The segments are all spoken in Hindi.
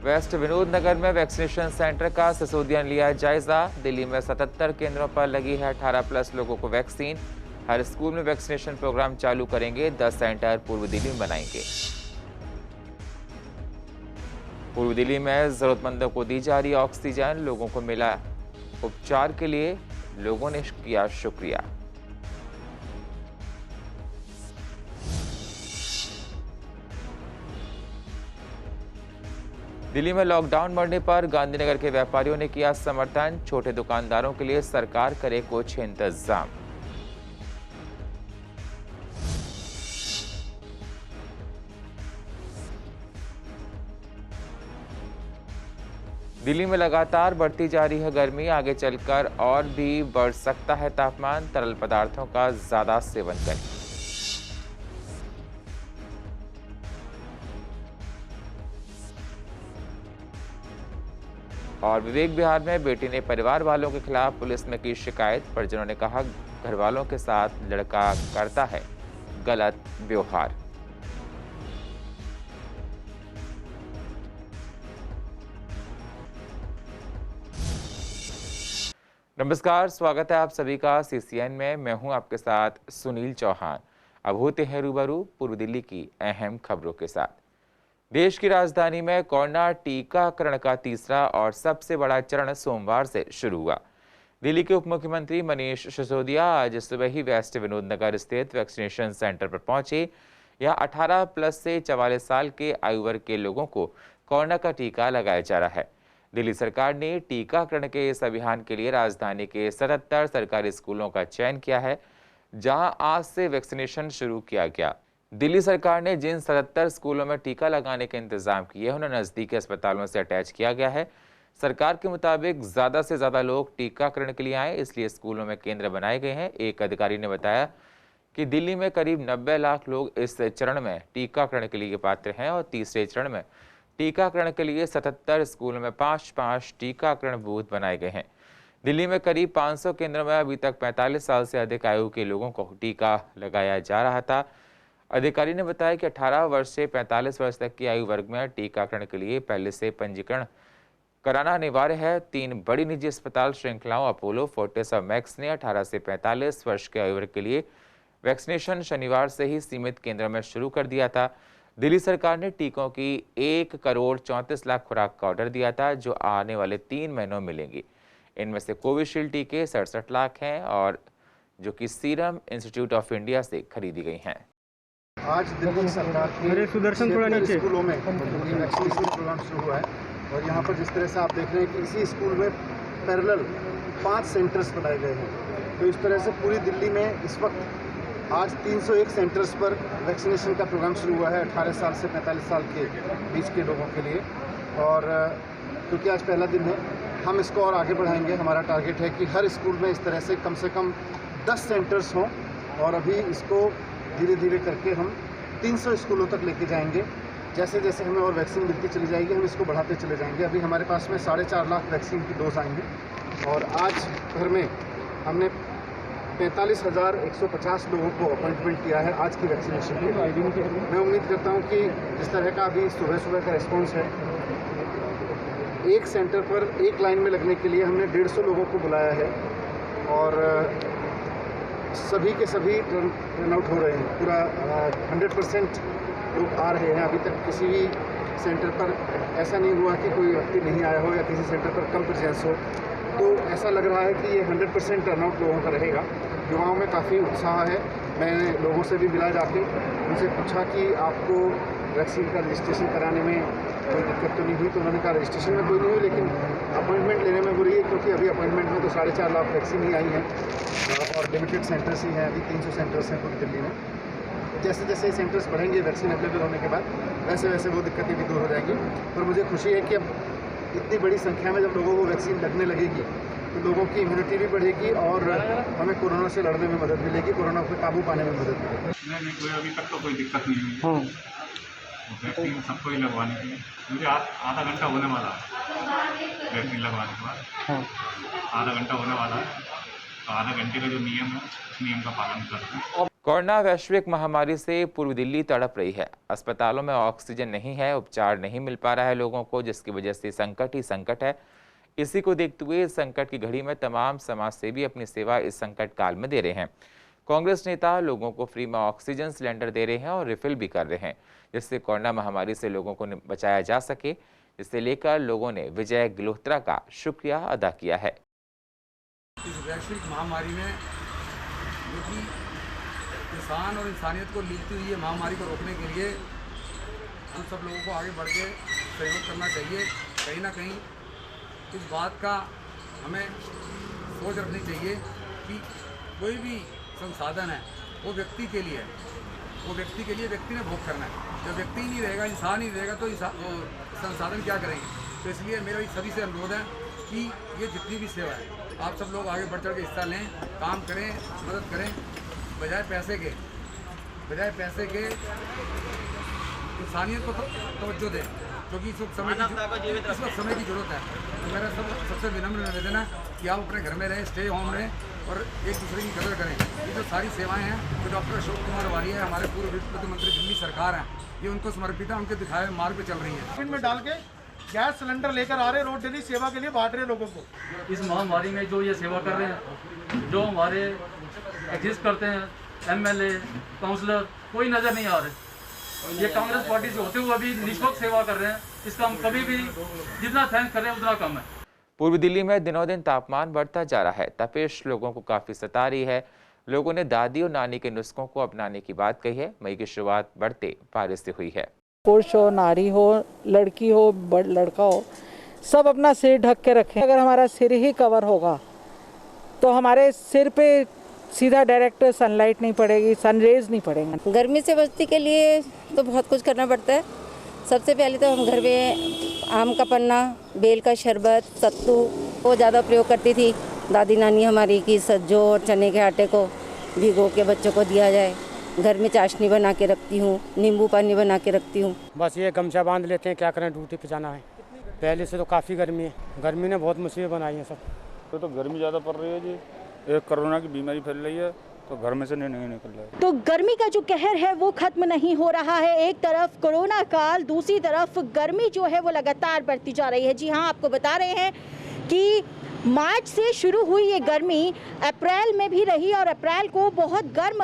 वेस्ट विनोद नगर में वैक्सीनेशन सेंटर का सिसोदिया ने लिया जायजा। दिल्ली में 77 केंद्रों पर लगी है 18+ लोगों को वैक्सीन। हर स्कूल में वैक्सीनेशन प्रोग्राम चालू करेंगे। 10 सेंटर पूर्व दिल्ली में बनाएंगे। पूर्व दिल्ली में जरूरतमंदों को दी जा रही ऑक्सीजन। लोगों को मिला उपचार के लिए लोगों ने किया शुक्रिया। दिल्ली में लॉकडाउन बढ़ने पर गांधीनगर के व्यापारियों ने किया समर्थन। छोटे दुकानदारों के लिए सरकार करे कुछ इंतजाम। दिल्ली में लगातार बढ़ती जा रही है गर्मी। आगे चलकर और भी बढ़ सकता है तापमान। तरल पदार्थों का ज्यादा सेवन करें। और विवेक विहार में बेटी ने परिवार वालों के खिलाफ पुलिस में की शिकायत। परिजनों ने कहा घर वालों के साथ लड़का करता है गलत व्यवहार। नमस्कार, स्वागत है आप सभी का सीसीएन में। मैं हूं आपके साथ सुनील चौहान। अब होते हैं रूबरू पूर्व दिल्ली की अहम खबरों के साथ। देश की राजधानी में कोरोना टीकाकरण का तीसरा और सबसे बड़ा चरण सोमवार से शुरू हुआ। दिल्ली के उप मुख्यमंत्री मनीष सिसोदिया आज सुबह ही वेस्ट विनोद नगर स्थित वैक्सीनेशन सेंटर पर पहुंचे। यहां 18+ से 44 साल के आयु वर्ग के लोगों को कोरोना का टीका लगाया जा रहा है। दिल्ली सरकार ने टीकाकरण के इस अभियान के लिए राजधानी के 77 सरकारी स्कूलों का चयन किया है, जहां आज से वैक्सीनेशन शुरू किया गया। दिल्ली सरकार ने जिन 77 स्कूलों में टीका लगाने के इंतजाम किए हैं उन्हें नजदीकी अस्पतालों से अटैच किया गया है। सरकार के मुताबिक ज्यादा से ज्यादा लोग टीकाकरण के लिए आए, इसलिए स्कूलों में केंद्र बनाए गए हैं। एक अधिकारी ने बताया कि दिल्ली में करीब 90 लाख लोग इस चरण में टीकाकरण के लिए पात्र हैं और तीसरे चरण में टीकाकरण के लिए 77 स्कूलों में 5-5 टीकाकरण बूथ बनाए गए हैं। दिल्ली में करीब 500 केंद्रों में अभी तक 45 साल से अधिक आयु के लोगों को टीका लगाया जा रहा था। अधिकारी ने बताया कि 18 वर्ष से 45 वर्ष तक की आयु वर्ग में टीकाकरण के लिए पहले से पंजीकरण कराना अनिवार्य है। 3 बड़ी निजी अस्पताल श्रृंखलाओं अपोलो, फोर्टिस और मैक्स ने 18 से 45 वर्ष के आयु वर्ग के लिए वैक्सीनेशन शनिवार से ही सीमित केंद्रों में शुरू कर दिया था। दिल्ली सरकार ने टीकों की 1,34,00,000 खुराक का ऑर्डर दिया था, जो आने वाले 3 महीनों में मिलेंगी। इनमें से कोविशील्ड टीके 67 लाख हैं और जो कि सीरम इंस्टीट्यूट ऑफ इंडिया से खरीदी गई हैं। आज दिल्ली सरकार के सुदर्शन थोड़ा नीचे स्कूलों में वैक्सीनेशन प्रोग्राम शुरू हुआ है और यहाँ पर जिस तरह से आप देख रहे हैं कि इसी स्कूल में पैरेलल 5 सेंटर्स बनाए गए हैं। तो इस तरह से पूरी दिल्ली में इस वक्त आज 301 सेंटर्स पर वैक्सीनेशन का प्रोग्राम शुरू हुआ है 18 साल से 45 साल के बीच के लोगों के लिए। और क्योंकि आज पहला दिन है, हम इसको और आगे बढ़ाएंगे। हमारा टारगेट है कि हर स्कूल में इस तरह से कम 10 सेंटर्स हों और अभी इसको धीरे धीरे करके हम 300 स्कूलों तक लेके जाएंगे। जैसे जैसे हमें और वैक्सीन मिलती चली जाएगी, हम इसको बढ़ाते चले जाएंगे। अभी हमारे पास में 4.5 लाख वैक्सीन की डोज आएंगे और आज भर में हमने 45,150 लोगों को अपॉइंटमेंट किया है आज की वैक्सीनेशन के लिए। मैं उम्मीद करता हूं कि जिस तरह का अभी सुबह का रिस्पॉन्स है, एक सेंटर पर एक लाइन में लगने के लिए हमने 150 लोगों को बुलाया है और सभी के सभी टर्न आउट हो रहे हैं। पूरा 100% लोग आ रहे हैं। अभी तक किसी भी सेंटर पर ऐसा नहीं हुआ कि कोई व्यक्ति नहीं आया हो या किसी सेंटर पर कम प्रेजेंस हो। तो ऐसा लग रहा है कि ये 100% टर्नआउट लोगों का रहेगा। युवाओं में काफ़ी उत्साह है। मैंने लोगों से भी मिला जाके उनसे पूछा कि आपको वैक्सीन का रजिस्ट्रेशन कराने में कोई दिक्कत तो नहीं हुई। तो उन्होंने कहा रजिस्ट्रेशन में कोई नहीं हुई, लेकिन अपॉइंटमेंट लेने में बुरी है, क्योंकि अभी अपॉइंटमेंट में तो 4.5 लाख वैक्सीन ही आई हैं और लिमिटेड सेंटर्स ही हैं। अभी 300 सेंटर्स हैं पूरी दिल्ली में। जैसे जैसे सेंटर्स बढ़ेंगे वैक्सीन अवेलेबल होने के बाद, वैसे वैसे वो दिक्कतें भी दूर हो जाएंगी। और मुझे खुशी है कि अब इतनी बड़ी संख्या में जब लोगों को वैक्सीन लगने लगेगी तो लोगों की इम्यूनिटी भी बढ़ेगी और हमें कोरोना से लड़ने में मदद मिलेगी, कोरोना पर काबू पाने में मदद मिलेगी। नहीं कोई अभी तक तो कोई दिक्कत नहीं हुई। वैक्सीन सबको ही लगवाने के लिए मुझे आधा घंटा होने वाला है वैक्सीन लगवाने के बाद। आधा घंटा होने वाला है, तो आधा घंटे का जो नियम है उस नियम का पालन करते हैं। कोरोना वैश्विक महामारी से पूर्वी दिल्ली तड़प रही है। अस्पतालों में ऑक्सीजन नहीं है, उपचार नहीं मिल पा रहा है लोगों को, जिसकी वजह से संकट ही संकट है। इसी को देखते हुए इस संकट की घड़ी में तमाम समाजसेवी अपनी सेवा इस संकट काल में दे रहे हैं। कांग्रेस नेता लोगों को फ्री में ऑक्सीजन सिलेंडर दे रहे हैं और रिफिल भी कर रहे हैं, जिससे कोरोना महामारी से लोगों को बचाया जा सके। जिसे लेकर लोगों ने विजय गिलोत्रा का शुक्रिया अदा किया है। इस वैश्विक महामारी में क्योंकि इंसान और इंसानियत को लीदती हुई ये महामारी को रोकने के लिए हम सब लोगों को आगे बढ़ के सहयोग करना चाहिए। कहीं ना कहीं इस बात का हमें सोच रखनी चाहिए कि कोई भी संसाधन है वो व्यक्ति के लिए व्यक्ति ने भोग करना है। जब व्यक्ति ही नहीं रहेगा, इंसान ही रहेगा तो संसाधन क्या करेंगे। तो इसलिए मेरा सभी से अनुरोध है कि ये जितनी भी सेवा है आप सब लोग आगे बढ़ चढ़ के हिस्सा लें, काम करें, मदद करें। बजाय पैसे के इंसानियत को तवज्जो दें, क्योंकि इस वक्त समय की जरूरत है। तो मेरा सबसे विनम्र निवेदन है कि आप अपने घर में रहें, स्टे होम रहें और एक दूसरे की कदर करें। ये जो सारी सेवाएं हैं जो डॉक्टर अशोक कुमार वालिया है, हमारे पूर्व वित्त मंत्री दिल्ली सरकार है, ये उनको समर्पित है, उनके दिखाए मार्ग पे चल रही है। इनमें डाल के गैस सिलेंडर लेकर आ रहे, रोड डेली सेवा के लिए बांट रहे लोगों को। इस महामारी में जो ये सेवा कर रहे हैं, जो हमारे एग्जिस्ट करते हैं एमएलए, काउंसलर, कोई नज़र नहीं आ रहे। ये कांग्रेस पार्टी से होते हुए भी निष्पक्ष सेवा कर रहे हैं। इसका हम कभी भी जितना थैंक्स कर रहे हैं उतना कम है। पूर्वी दिल्ली में दिनों दिन तापमान बढ़ता जा रहा है। तपिश लोगों को काफी सता रही है। लोगों ने दादी और नानी के नुस्खों को अपनाने की बात कही है। मई की शुरुआत बढ़ते बारिश से हुई है। पुरुष हो, नारी हो, लड़की हो, लड़का हो, सब अपना सिर ढक के रखें। अगर हमारा सिर ही कवर होगा तो हमारे सिर पे सीधा डायरेक्ट सनलाइट नहीं पड़ेगी, सनरेज नहीं पड़ेंगे। गर्मी से बचने के लिए तो बहुत कुछ करना पड़ता है। सबसे पहले तो हम घर में आम का पन्ना, बेल का शरबत, सत्तू वो ज़्यादा प्रयोग करती थी दादी नानी हमारी की। सज्जो और चने के आटे को भिगो के बच्चों को दिया जाए। घर में चाशनी बना के रखती हूँ, नींबू पानी बना के रखती हूँ। बस ये गमछा बांध लेते हैं, क्या करें, ड्यूटी पे जाना है। पहले से तो काफ़ी गर्मी है, गर्मी ने बहुत मुसीबत बनाई है सब। तो गर्मी ज़्यादा पड़ रही है जी, एक कोरोना की बीमारी फैल रही है तो घर में से नहीं निकल रहा है। तो गर्मी का जो कहर है वो खत्म नहीं हो रहा है। एक तरफ कोरोना काल, दूसरी तरफ गर्मी जो है वो लगातार बढ़ती जा रही है। जी हाँ, आपको बता रहे हैं कि मार्च से शुरू हुई ये गर्मी अप्रैल में भी रही और अप्रैल को बहुत गर्म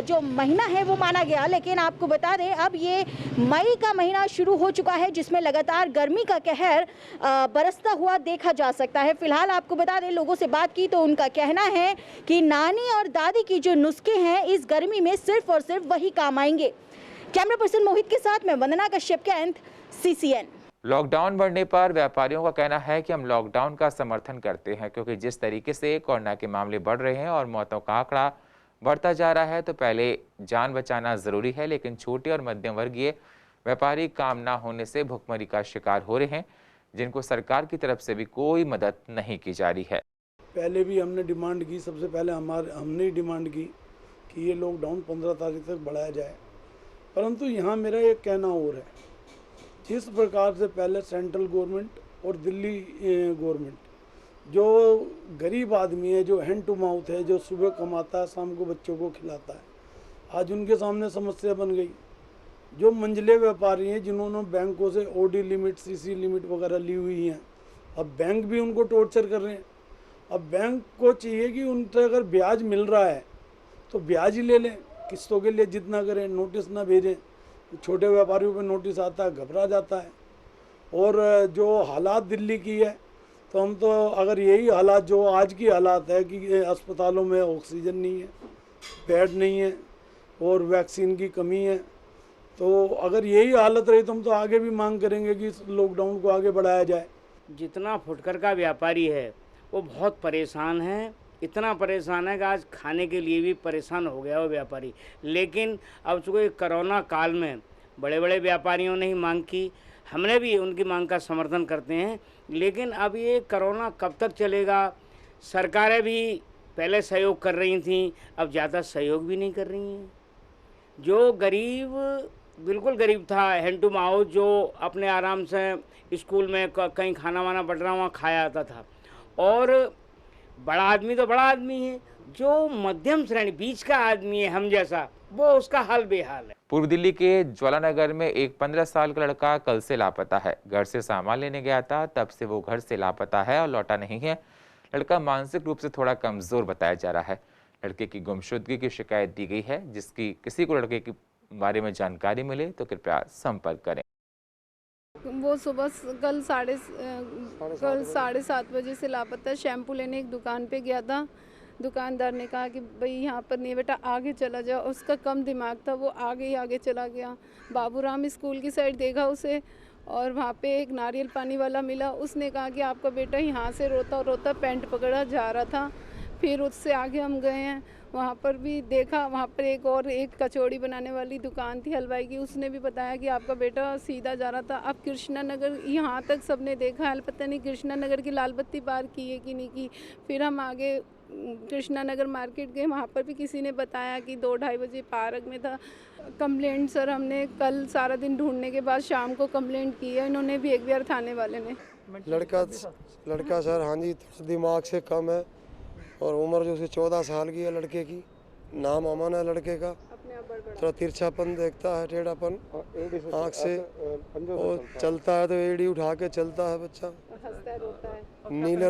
जो महीना है वो माना गया। लेकिन आपको बता दें अब ये मई का महीना शुरू हो चुका है, जिसमें लगातार गर्मी का कहर बरसता हुआ देखा जा सकता है। फिलहाल आपको बता दें, लोगों से बात की तो उनका कहना है कि नानी और दादी की जो नुस्खे हैं इस गर्मी में सिर्फ और सिर्फ वही काम आएंगे। कैमरा पर्सन मोहित के साथ मैं वंदना कश्यप, कैंथ, CCN। लॉकडाउन बढ़ने पर व्यापारियों का कहना है कि हम लॉकडाउन का समर्थन करते हैं, क्योंकि जिस तरीके से कोरोना के मामले बढ़ रहे हैं और मौतों का आंकड़ा बढ़ता जा रहा है तो पहले जान बचाना जरूरी है। लेकिन छोटे और मध्यम वर्गीय व्यापारी काम ना होने से भुखमरी का शिकार हो रहे हैं, जिनको सरकार की तरफ से भी कोई मदद नहीं की जा रही है। पहले भी हमने डिमांड की, सबसे पहले हमने ही डिमांड की कि ये लॉकडाउन 15 तारीख तक बढ़ाया जाए। परंतु यहाँ मेरा एक कहना और है, जिस प्रकार से पहले सेंट्रल गवर्नमेंट और दिल्ली गवर्नमेंट जो गरीब आदमी है, जो हैंड टू माउथ है, जो सुबह कमाता है शाम को बच्चों को खिलाता है, आज उनके सामने समस्या बन गई। जो मंझले व्यापारी हैं जिन्होंने बैंकों से OD लिमिट, CC लिमिट वगैरह ली हुई हैं, अब बैंक भी उनको टॉर्चर कर रहे हैं। अब बैंक को चाहिए कि उनसे अगर ब्याज मिल रहा है तो ब्याज ही ले लें, किस्तों के लिए जितना करें, नोटिस ना भेजें। छोटे व्यापारियों पे नोटिस आता है, घबरा जाता है। और जो हालात दिल्ली की है तो हम तो अगर यही हालात जो आज की हालात है कि अस्पतालों में ऑक्सीजन नहीं है, बेड नहीं है और वैक्सीन की कमी है, तो अगर यही हालत रही तो हम तो आगे भी मांग करेंगे कि लॉकडाउन को आगे बढ़ाया जाए। जितना फुटकर का व्यापारी है वो बहुत परेशान है, इतना परेशान है कि आज खाने के लिए भी परेशान हो गया वो व्यापारी। लेकिन अब चूँकि कोरोना काल में बड़े बड़े व्यापारियों ने ही मांग की, हमने भी उनकी मांग का समर्थन करते हैं। लेकिन अब ये कोरोना कब तक चलेगा? सरकारें भी पहले सहयोग कर रही थीं, अब ज़्यादा सहयोग भी नहीं कर रही हैं। जो गरीब, बिल्कुल गरीब था, हैंड टू माउथ, जो अपने आराम से स्कूल में कहीं खाना वाना बढ़ रहा वहाँ खाया आता था, और बड़ा आदमी तो बड़ा आदमी है, जो मध्यम श्रेणी बीच का आदमी है हम जैसा, वो उसका हाल बेहाल है। पूर्व दिल्ली के ज्वालानगर में एक 15 साल का लड़का कल से लापता है। घर से सामान लेने गया था, तब से वो घर से लापता है और लौटा नहीं है। लड़का मानसिक रूप से थोड़ा कमजोर बताया जा रहा है। लड़के की गुमशुदगी की शिकायत दी गई है। जिसकी किसी को लड़के के बारे में जानकारी मिले तो कृपया संपर्क करें। वो सुबह कल 7:30 बजे से लापता है। शैम्पू लेने एक दुकान पे गया था। दुकानदार ने कहा कि भाई यहाँ पर नहीं बेटा, आगे चला जाओ। उसका कम दिमाग था, वो आगे ही आगे चला गया। बाबूराम स्कूल की साइड देखा उसे, और वहाँ पे एक नारियल पानी वाला मिला। उसने कहा कि आपका बेटा यहाँ से रोता रोता पैंट पकड़ा जा रहा था। फिर उससे आगे हम गए हैं, वहाँ पर भी देखा, वहाँ पर एक कचौड़ी बनाने वाली दुकान थी हलवाई की। उसने भी बताया कि आपका बेटा सीधा जा रहा था। अब कृष्णा नगर यहाँ तक सबने देखा है, पता नहीं कृष्णा नगर की लाल बत्ती पार की है कि नहीं की। फिर हम आगे कृष्णा नगर मार्केट गए, वहाँ पर भी किसी ने बताया कि 2-2:30 बजे पार्क में था। कंप्लेंट सर हमने कल सारा दिन ढूंढने के बाद शाम को कंप्लेंट की है। इन्होंने भी एक बार थाने वाले ने। लड़का सर हाँ जी दिमाग से कम है और उम्र जो उसकी 14 साल की है लड़के की। नाम अमन है लड़के का। थोड़ा तिरछापन देखता है, टेढ़ापन आँख से, और चलता है तो एड़ी उठा के चलता है बच्चा। नीले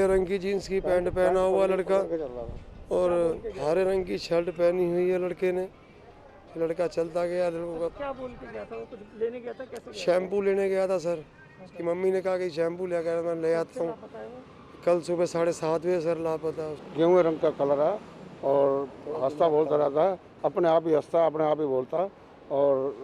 रंग की जीन्स की पैंट पहना हुआ लड़का और हरे रंग की शर्ट पहनी हुई है लड़के ने। लड़का चलता गया। लड़कों का क्या बोल के गया था? वो कुछ लेने गया था? कैसे? शैम्पू लेने गया था सर। उसकी मम्मी ने कहा कि शैम्पू ले कर मैं ले आता हूँ। कल सुबह 7:30 बजे सर लापता। गेहूँ रंग का कलर है और हंसता बोलता रहता है, अपने आप ही हंसता, अपने आप ही बोलता, और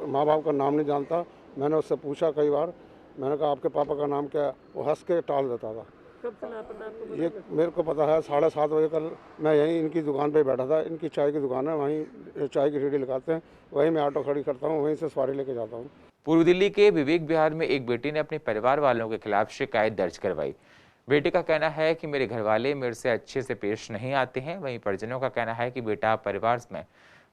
माँ बाप का नाम नहीं जानता। मैंने उससे पूछा कई बार, मैंने कहा आपके पापा का नाम क्या है? वो हंस के टाल देता था। कब से लापता आपको? ये मेरे को पता है 7:30 बजे कल मैं यहीं इनकी दुकान पे बैठा था। इनकी चाय की दुकान है, वहीं चाय की रेडी लगाते हैं, वहीं मैं ऑटो खड़ी करता हूँ, वहीं से सवारी लेके जाता हूँ। पूर्व दिल्ली के विवेक विहार में एक बेटी ने अपने परिवार वालों के खिलाफ शिकायत दर्ज करवाई। बेटे का कहना है कि मेरे घरवाले मेरे से अच्छे से पेश नहीं आते हैं। वहीं परिजनों का कहना है कि बेटा परिवार में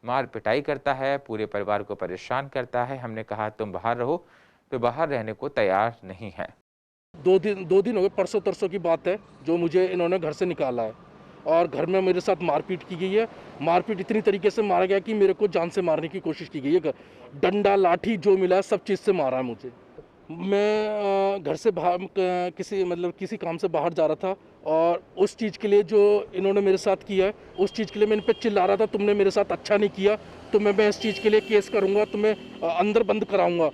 मार पिटाई करता है, पूरे परिवार को परेशान करता है। हमने कहा तुम बाहर रहो, तो बाहर रहने को तैयार नहीं है। 2 दिन हो गए, परसों तरसों की बात है, जो मुझे इन्होंने घर से निकाला है और घर में मेरे साथ मारपीट की गई है। मारपीट इतनी तरीके से मारा गया कि मेरे को जान से मारने की कोशिश की गई है। डंडा लाठी जो मिला सब चीज़ से मारा है मुझे। मैं घर से बाहर किसी काम से बाहर जा रहा था और उस चीज़ के लिए जो इन्होंने मेरे साथ किया है, उस चीज़ के लिए मैं इन पर चिल्ला रहा था, तुमने मेरे साथ अच्छा नहीं किया तो मैं इस चीज़ के लिए केस करूँगा, तुम्हें अंदर बंद कराऊँगा।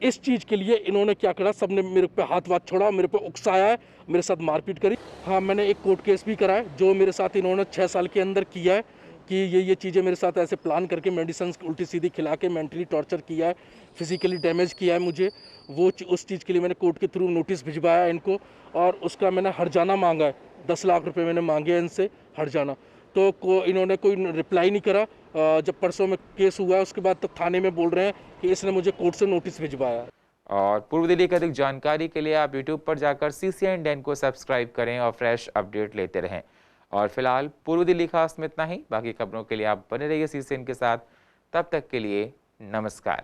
इस चीज़ के लिए इन्होंने क्या करा, सबने मेरे पे हाथ छोड़ा, मेरे पे उकसाया है, मेरे साथ मारपीट करी। हाँ, मैंने एक कोर्ट केस भी करा है, जो मेरे साथ इन्होंने 6 साल के अंदर किया है कि ये चीज़ें मेरे साथ ऐसे प्लान करके मेडिसिन उल्टी सीधी खिला के मेंटली टॉर्चर किया है, फिजिकली डैमेज किया है मुझे। उस चीज़ के लिए मैंने कोर्ट के थ्रू नोटिस भिजवाया इनको और उसका मैंने हर्जाना मांगा है। 10 लाख रुपए मैंने मांगे हैं इनसे हर्जाना, तो इन्होंने कोई रिप्लाई नहीं करा। जब परसों में केस हुआ है उसके बाद तो थाने में बोल रहे हैं कि इसने मुझे कोर्ट से नोटिस भिजवाया। और पूर्व दिल्ली की अधिक जानकारी के लिए आप YouTube पर जाकर CCN DEN को सब्सक्राइब करें और फ्रेश अपडेट लेते रहें। और फिलहाल पूर्व दिल्ली खास में इतना ही। बाकी खबरों के लिए आप बने रहिए CCN के साथ। तब तक के लिए नमस्कार।